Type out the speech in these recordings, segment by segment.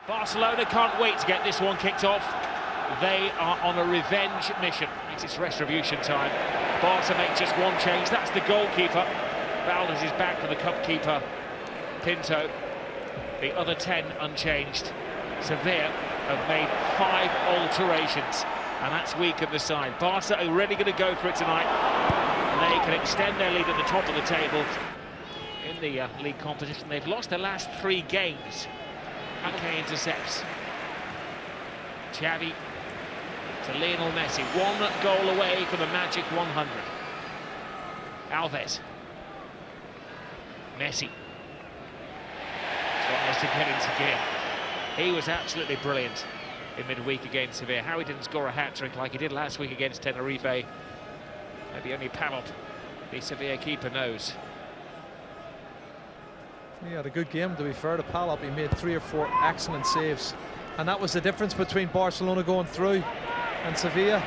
Barcelona can't wait to get this one kicked off. They are on a revenge mission. It's retribution time. Barca make just one change. That's the goalkeeper. Valdez is back for the cup keeper, Pinto. The other 10 unchanged. Sevilla have made 5 alterations, and that's weakened the side. Barca are really going to go for it tonight, and they can extend their lead at the top of the table in the league competition. They've lost their last 3 games. Okay, intercepts. Xavi to Lionel Messi. 1 goal away from the magic 100. Alves. Messi. Tries to get into gear. He was absolutely brilliant in midweek against Sevilla. How he didn't score a hat-trick like he did last week against Tenerife, maybe only Palop, the Sevilla keeper, knows. He had a good game, to be fair to Palop. He made 3 or 4 excellent saves, and that was the difference between Barcelona going through and Sevilla.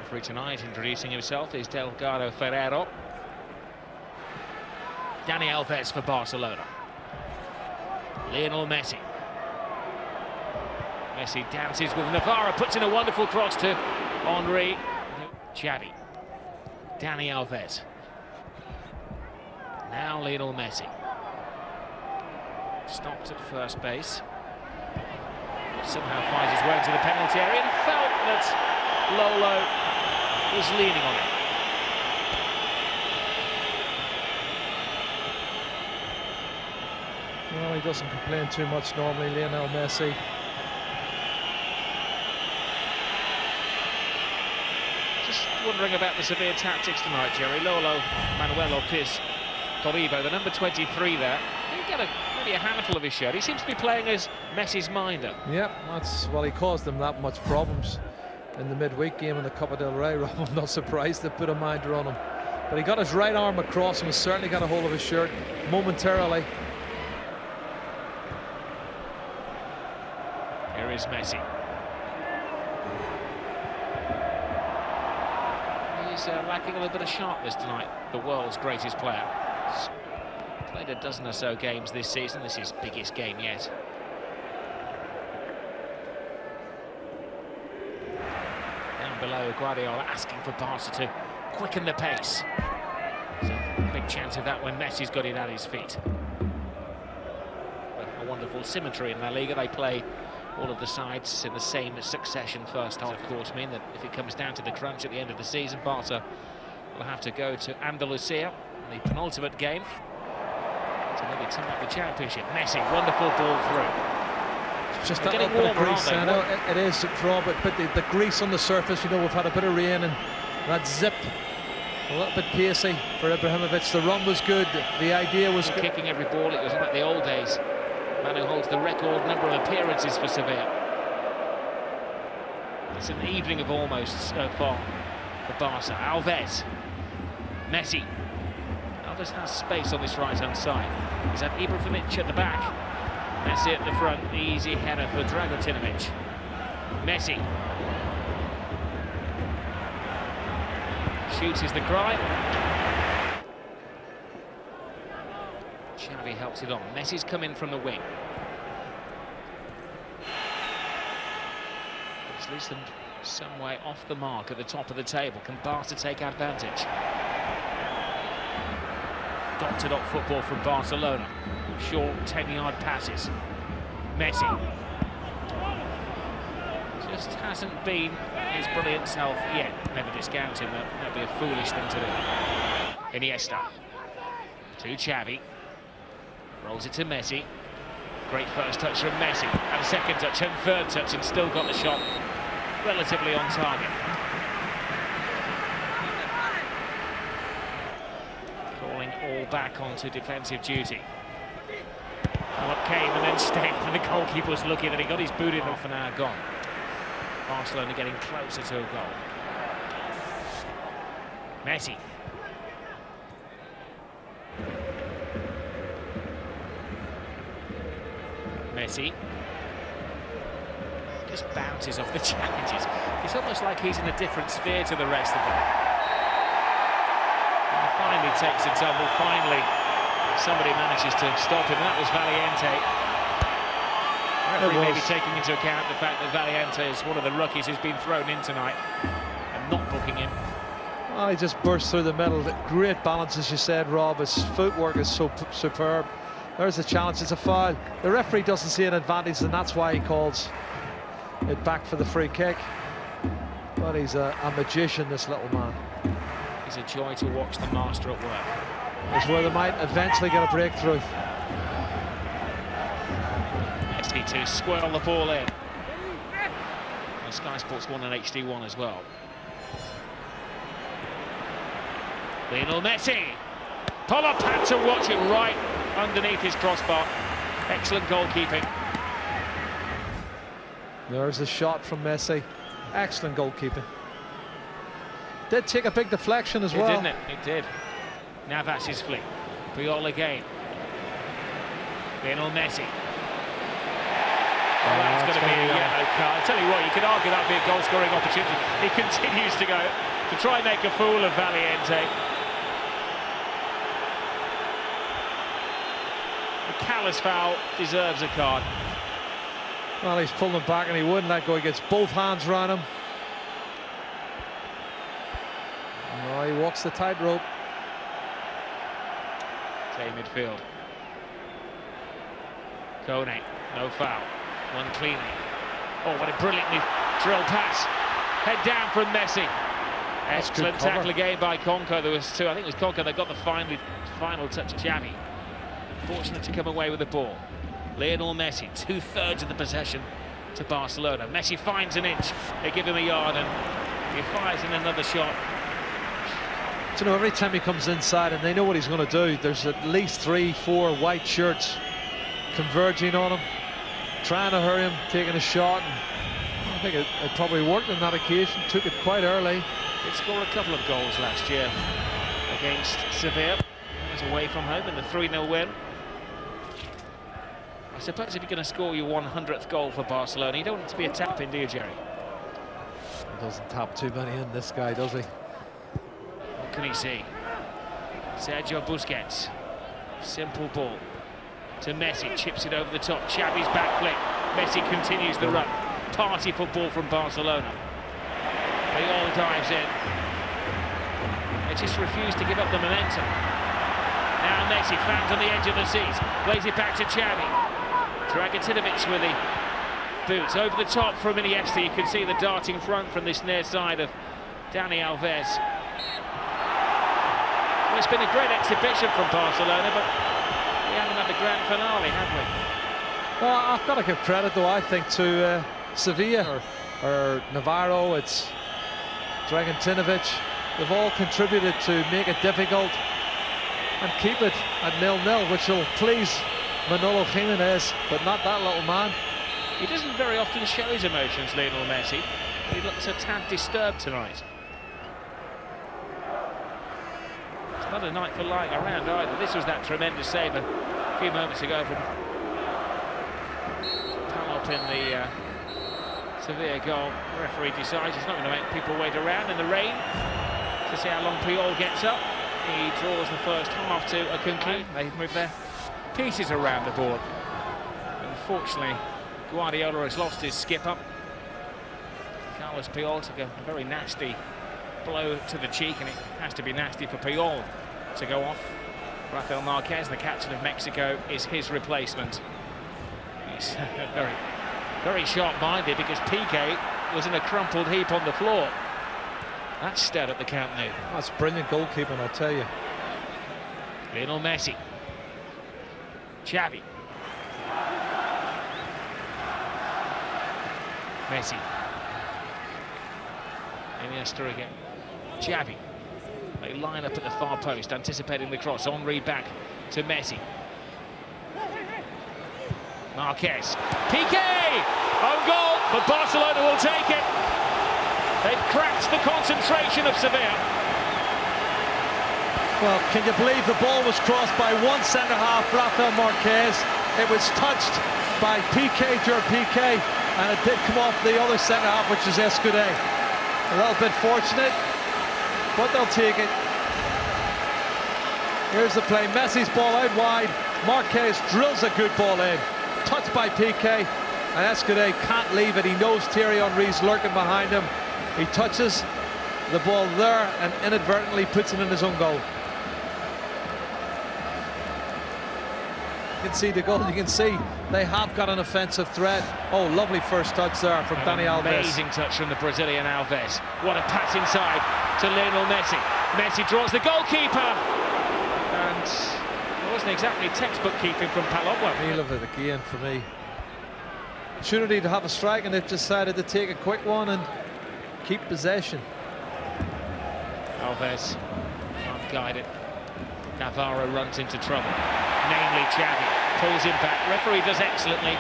Referee tonight introducing himself is Delgado Ferrero. Dani Alves for Barcelona. Lionel Messi. Messi dances with Navarra, puts in a wonderful cross to Henry. Xavi. Dani Alves. Now Lionel Messi. Stopped at first base. Somehow finds his way into the penalty area and felt that Lolo was leaning on it. Well, he doesn't complain too much normally, Lionel Messi. Just wondering about the Sevilla tactics tonight, Jerry. Lolo Manuel Ortiz Toribio, the number 23 there. He get maybe a handful of his shirt. He seems to be playing as Messi's minder. Yeah, that's, well, he caused them that much problems in the midweek game in the Copa del Rey. I'm not surprised they put a minder on him. But he got his right arm across and certainly got a hold of his shirt momentarily. Here is Messi. He's lacking a little bit of sharpness tonight, the world's greatest player. He's played a dozen or so games this season. This is his biggest game yet. Down below, Guardiola asking for Barca to quicken the pace. There's a big chance of that when Messi's got it at his feet. A wonderful symmetry in La Liga. They play all of the sides in the same succession first half, of course, mean that if it comes down to the crunch at the end of the season, Barca will have to go to Andalusia, the penultimate game, to maybe tie up the championship. Messi, wonderful ball through. It's just that little bit of grease. I know it is a draw, but the grease on the surface, you know, we've had a bit of rain and that zip, a little bit pacey for Ibrahimovic. The run was good, the idea was good. Kicking every ball, it was like the old days. Man who holds the record number of appearances for Sevilla. It's an evening of almost so far for Barca. Alves. Messi. Alves has space on this right-hand side. He's had Ibrahimovic at the back. Messi at the front. The easy header for Dragutinovic. Messi. Shoots is the cry. Xavi helps it on. Messi's come in from the wing. This leaves them some way off the mark at the top of the table. Can Barca take advantage? Dotted up football from Barcelona. Short 10-yard passes. Messi. Just hasn't been his brilliant self yet. Never discount him. That'd be a foolish thing to do. Iniesta. To Xavi. Rolls it to Messi. Great first touch from Messi. And second touch and third touch, and still got the shot relatively on target. Calling all back onto defensive duty. What came and then stayed, and the goalkeeper was lucky that he got his boot in half an hour gone. Barcelona getting closer to a goal. Messi. Messi just bounces off the challenges. It's almost like he's in a different sphere to the rest of them. finally takes a tumble. Finally, somebody manages to stop him, and that was Valiente. Referee maybe taking into account the fact that Valiente is one of the rookies who's been thrown in tonight and not booking him. Well, he just burst through the middle. Great balance, as you said, Rob. His footwork is so superb. There's a challenge. It's a foul. The referee doesn't see an advantage, and that's why he calls it back for the free kick. But he's a magician, this little man. He's a joy to watch the master at work. It's where they might eventually get a breakthrough. Messi to squirrel the ball in. And Sky Sports 1 and HD1 as well. Lionel Messi. Pollard had to watch it right underneath his crossbar. Excellent goalkeeping. There's a shot from Messi. Excellent goalkeeping. Did take a big deflection as well. Didn't it? It did. Navas's flick. Puyol again. Lionel Messi. Well, that's going to be a yellow card. I tell you what, you could argue that would be a goal-scoring opportunity. He continues to go to try and make a fool of Valiente. The callous foul deserves a card. Well, he's pulling him back and he wouldn't let go. He gets both hands around him. No, he walks the tightrope. Play midfield. Kone, no foul. One cleanly. Oh, what a brilliantly drilled pass. Head down from Messi. Excellent tackle again by Conco. There was two. I think it was Conco that got the final touch of Xavi. Fortunate to come away with the ball. Lionel Messi, 2/3 of the possession to Barcelona. Messi finds an inch. They give him a yard and he fires in another shot. You know, every time he comes inside and they know what he's going to do, there's at least 3-4 white shirts converging on him, trying to hurry him, taking a shot. And I think it probably worked on that occasion. Took it quite early. Did score a couple of goals last year against Sevilla. It was away from home in the 3-0 win. I suppose if you're going to score your 100th goal for Barcelona, you don't want it to be a tap-in, do you, Jerry? He doesn't tap too many in, this guy, does he? What can he see? Sergio Busquets. Simple ball to Messi. Chips it over the top. Xavi's back flick. Messi continues the run. Party football from Barcelona. They all dives in. They just refuse to give up the momentum. Now Messi found on the edge of the seat. Plays it back to Xavi. Dragutinovic with the boots over the top from Iniesta. You can see the darting front from this near side of Dani Alves. Well, it's been a great exhibition from Barcelona, but we haven't had the grand finale, have we? Well, I've got to give credit, though, I think, to Sevilla or Navarro. It's Dragutinovic. They've all contributed to make it difficult and keep it at 0-0, which will please Manolo Jimenez, but not that little man. He doesn't very often show his emotions, Lionel Messi. He looks a tad disturbed tonight. It's not a night for lying around either. This was that tremendous save a few moments ago from Palop in the Sevilla goal. The referee decides he's not going to make people wait around in the rain to see how long Puyol gets up. He draws the first half to a conclusion. They've moved their pieces around the board. Unfortunately, Guardiola has lost his skipper. Carlos Puyol took a very nasty blow to the cheek, and it has to be nasty for Puyol to go off. Rafael Marquez, the captain of Mexico, is his replacement. He's very, very sharp-minded because Piqué was in a crumpled heap on the floor. That's stared at the Camp Nou. That's brilliant goalkeeping, I'll tell you. Lionel Messi. Xavi. Messi. Iniesta again. Xavi. They line up at the far post, anticipating the cross. Henry back to Messi. Marquez. Piqué! Own goal, but Barcelona will take it. They've cracked the concentration of Sevilla. Well, can you believe the ball was crossed by one centre-half, Rafael Marquez. It was touched by Piqué, and it did come off the other centre-half, which is Escudé. A little bit fortunate, but they'll take it. Here's the play. Messi's ball out wide. Marquez drills a good ball in. Touched by Piqué. And Escudé can't leave it. He knows Thierry Henry's lurking behind him. He touches the ball there and inadvertently puts it in his own goal. You can see the goal. You can see they have got an offensive threat. Oh, lovely first touch there from Dani Alves. Amazing touch from the Brazilian Alves. What a pass inside to Lionel Messi. Messi draws the goalkeeper. And it wasn't exactly textbook keeping from Palombo. Meal of it again for me. Opportunity to have a strike, and they've decided to take a quick one and keep possession. Alves can't guide it. Navarro runs into trouble, namely Xavi. Pulls him back. Referee does excellently,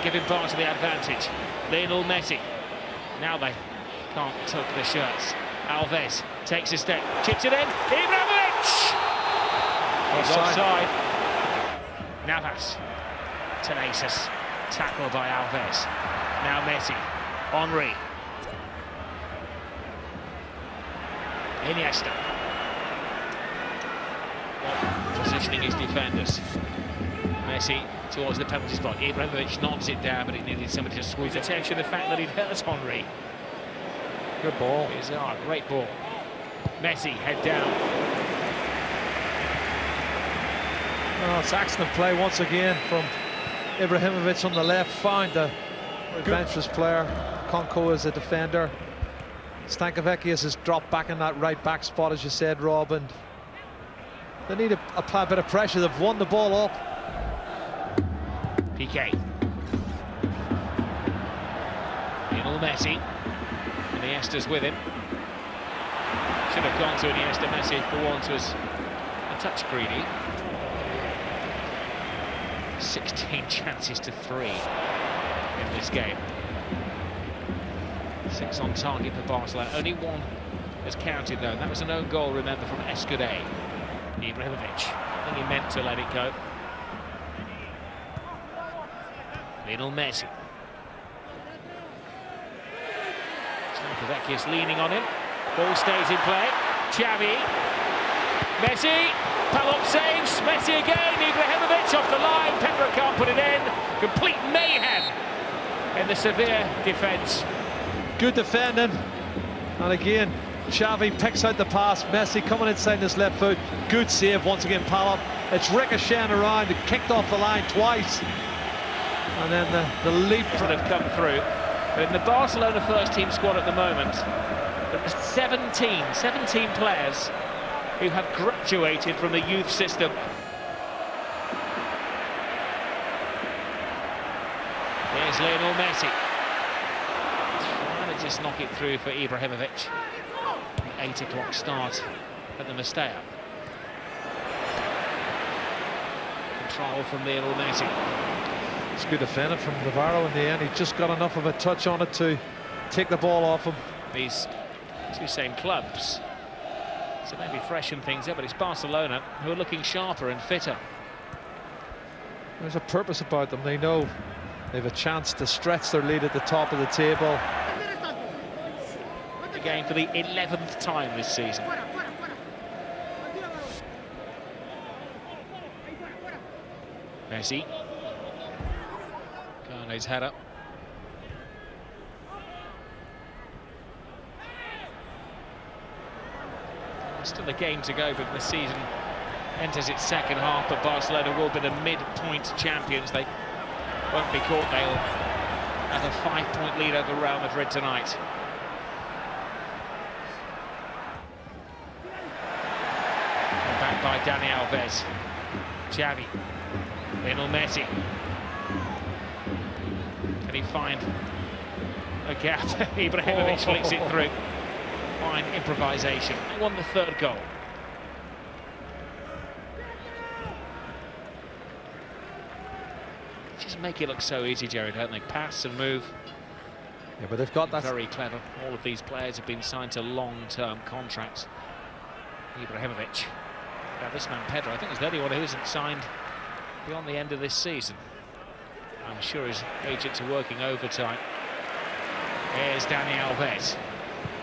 giving Barca the advantage. Lionel Messi. Now they can't tuck the shirts. Alves takes a step, chips it in. Ibrahimovic! Offside. Navas. Tenacious. Tackle by Alves. Now Messi. Henry. Iniesta. Positioning his defenders. Messi towards the penalty spot. Ibrahimovic knocks it down, but it needed somebody to squeeze attention to the fact that he'd hurt Henry. Good ball. Bizarre, great ball. Messi head down. Oh, it's excellent play once again from Ibrahimovic on the left. Found the adventurous player. Conco is a defender. Stankovic has dropped back in that right back spot, as you said, Rob, and they need to apply a bit of pressure. They've won the ball off. Piqué. Lionel Messi. Iniesta's with him. Should have gone to Iniesta. Messi for once was a touch greedy. 16 chances to 3 in this game. 6 on target for Barcelona. Only 1 has counted though, and that was an own goal, remember, from Escudé. Ibrahimovic. I think he meant to let it go. Lionel Messi. Stankovic is leaning on him. Ball stays in play. Xavi. Messi. Palop saves. Messi again. Ibrahimovic off the line. Pedro can't put it in. Complete mayhem in the Sevilla defence. Good defending. And again, Xavi picks out the pass. Messi coming inside his left foot. Good save once again, Palop. It's ricocheting around. It kicked off the line twice. And then the leap that have come through. But in the Barcelona first team squad at the moment, there are 17 players who have graduated from the youth system. Here's Lionel Messi. Trying to just knock it through for Ibrahimovic. The 8 o'clock start at the Mestalla. Control from Lionel Messi. It's good defending from Navarro in the end. He just got enough of a touch on it to take the ball off him. These two same clubs, so maybe freshen things up, but it's Barcelona who are looking sharper and fitter. There's a purpose about them. They know they have a chance to stretch their lead at the top of the table. The game for the 11th time this season. Messi. Garne's head up. Still a game to go, but the season enters its second half, but Barcelona will be the midpoint champions. They won't be caught. They'll have a 5-point lead over Real Madrid tonight. Back by Dani Alves. Xavi. Lionel Messi. Can he find a gap? Ibrahimovic flicks it through. Fine improvisation. They won the 3rd goal. Just make it look so easy, Jerry, don't they? Pass and move. Yeah, but they've got that. Very clever. All of these players have been signed to long-term contracts. Ibrahimovic. Now this man, Pedro, I think is the only one who isn't signed beyond the end of this season. I'm sure his agents are working overtime. Here's Dani Alves.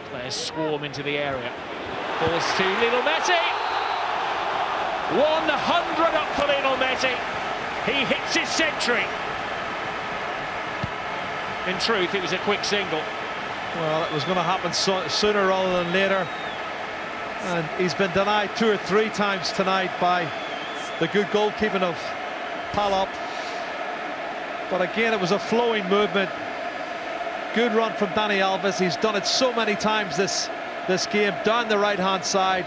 Players swarm into the area. Balls to Lionel Messi. 100 up for Lionel Messi. He hits his century. In truth, it was a quick single. Well, it was going to happen sooner rather than later. And he's been denied 2 or 3 times tonight by the good goalkeeping of Palop. But again, it was a flowing movement. Good run from Dani Alves. He's done it so many times this game. Down the right-hand side,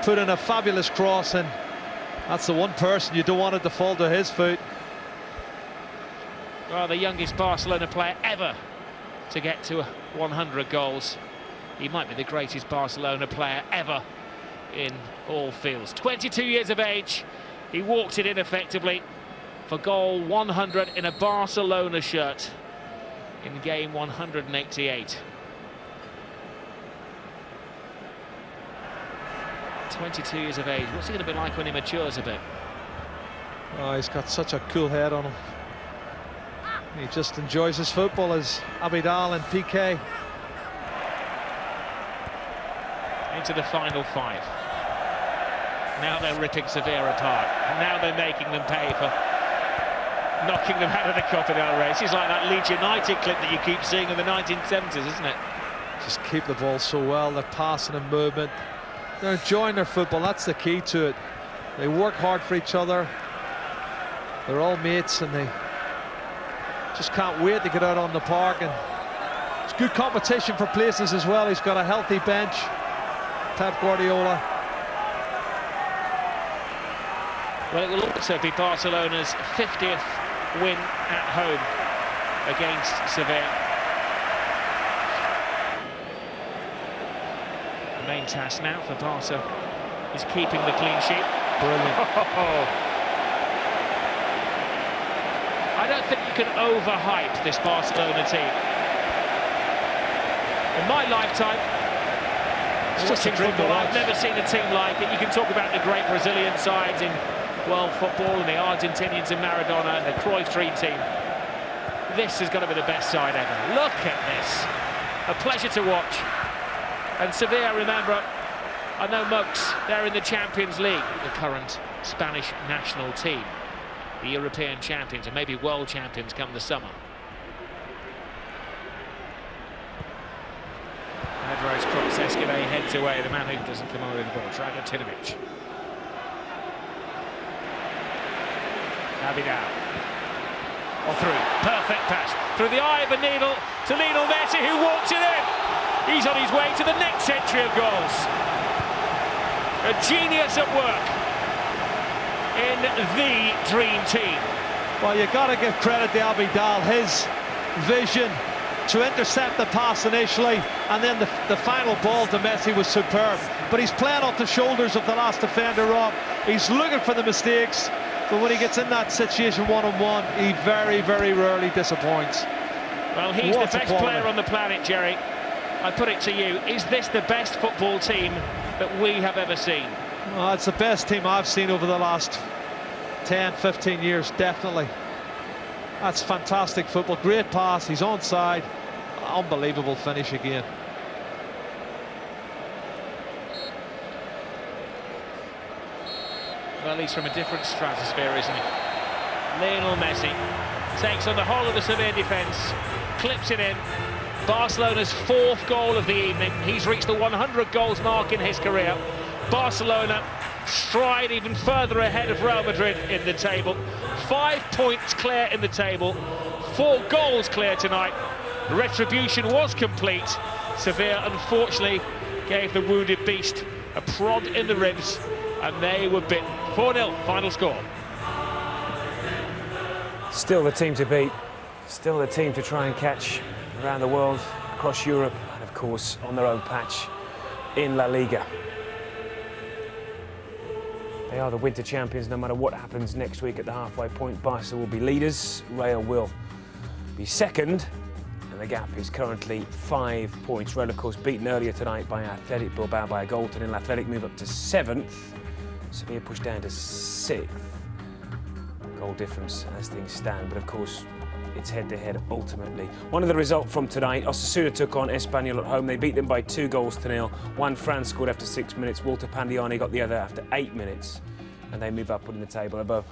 put in a fabulous cross, and that's the one person you don't want it to fall to his foot. Well, the youngest Barcelona player ever to get to 100 goals. He might be the greatest Barcelona player ever in all fields. 22 years of age, he walked it in effectively for goal 100 in a Barcelona shirt in game 188. 22 years of age. What's he going to be like when he matures a bit? Oh, he's got such a cool head on him. He just enjoys his football as Abidal and Piqué. Into the final 5. Now they're ripping Sevilla apart. And now they're making them pay for knocking them out of the Copa del Rey. This is like that Leeds United clip that you keep seeing in the 1970s, isn't it? Just keep the ball so well. They're passing and movement. They're enjoying their football. That's the key to it. They work hard for each other. They're all mates, and they just can't wait to get out on the park. And it's good competition for places as well. He's got a healthy bench, Pep Guardiola. Well, it will also be Barcelona's 50th win at home against Sevilla. The main task now for Barca is keeping the clean sheet. Brilliant. I don't think you can overhype this Barcelona team. In my lifetime, It's just a watching dream to football, I've watch. never seen a team like it. You can talk about the great Brazilian sides in world football and the Argentinians and Maradona and the Cruyff Dream team. This has got to be the best side ever. Look at this. A pleasure to watch. And Sevilla, remember, I know Mugs, they're in the Champions League, the current Spanish national team. The European champions and maybe world champions come the summer. Pedro's cross, Escalade heads away, the man who doesn't come over the ball, Dragotinovic. Abidal. Or through, perfect pass, through the eye of a needle to Lionel Messi, who walks it in. He's on his way to the next century of goals. A genius at work in the dream team. Well, you got to give credit to Abidal, his vision to intercept the pass initially, and then the final ball to Messi was superb. But he's playing off the shoulders of the last defender, Rob. He's looking for the mistakes, but when he gets in that situation one-on-one, he very, very rarely disappoints. Well, he's the best player on the planet, Jerry. I put it to you, is this the best football team that we have ever seen? Well, it's the best team I've seen over the last 10, 15 years, definitely. That's fantastic football. Great pass, he's onside. Unbelievable finish again. Well, he's from a different stratosphere, isn't he? Lionel Messi takes on the whole of the Sevilla defence, clips it in. Barcelona's 4th goal of the evening. He's reached the 100 goals mark in his career. Barcelona stride even further ahead of Real Madrid in the table. 5 points clear in the table, 4 goals clear tonight. The retribution was complete. Sevilla unfortunately gave the wounded beast a prod in the ribs, and they were bitten. 4-0 final score. Still the team to beat, still the team to try and catch around the world, across Europe, and of course on their own patch in La Liga. They are the winter champions. No matter what happens next week at the halfway point, Barca will be leaders, Real will be second, and the gap is currently 5 points. Real, of course, beaten earlier tonight by Athletic Bilbao by a goal to nil. Athletic move up to 7th, Sevilla pushed down to 6th. Goal difference as things stand, but of course it's head-to-head ultimately. One of the results from tonight, Osasuna took on Espanyol at home. They beat them by 2 goals to nil. One Fran scored after 6 minutes. Walter Pandiani got the other after 8 minutes. and they move up in the table above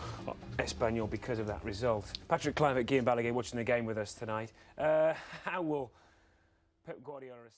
Espanyol because of that result. Patrick Clive at Guillaume Balaguer watching the game with us tonight. How will Pep Guardiola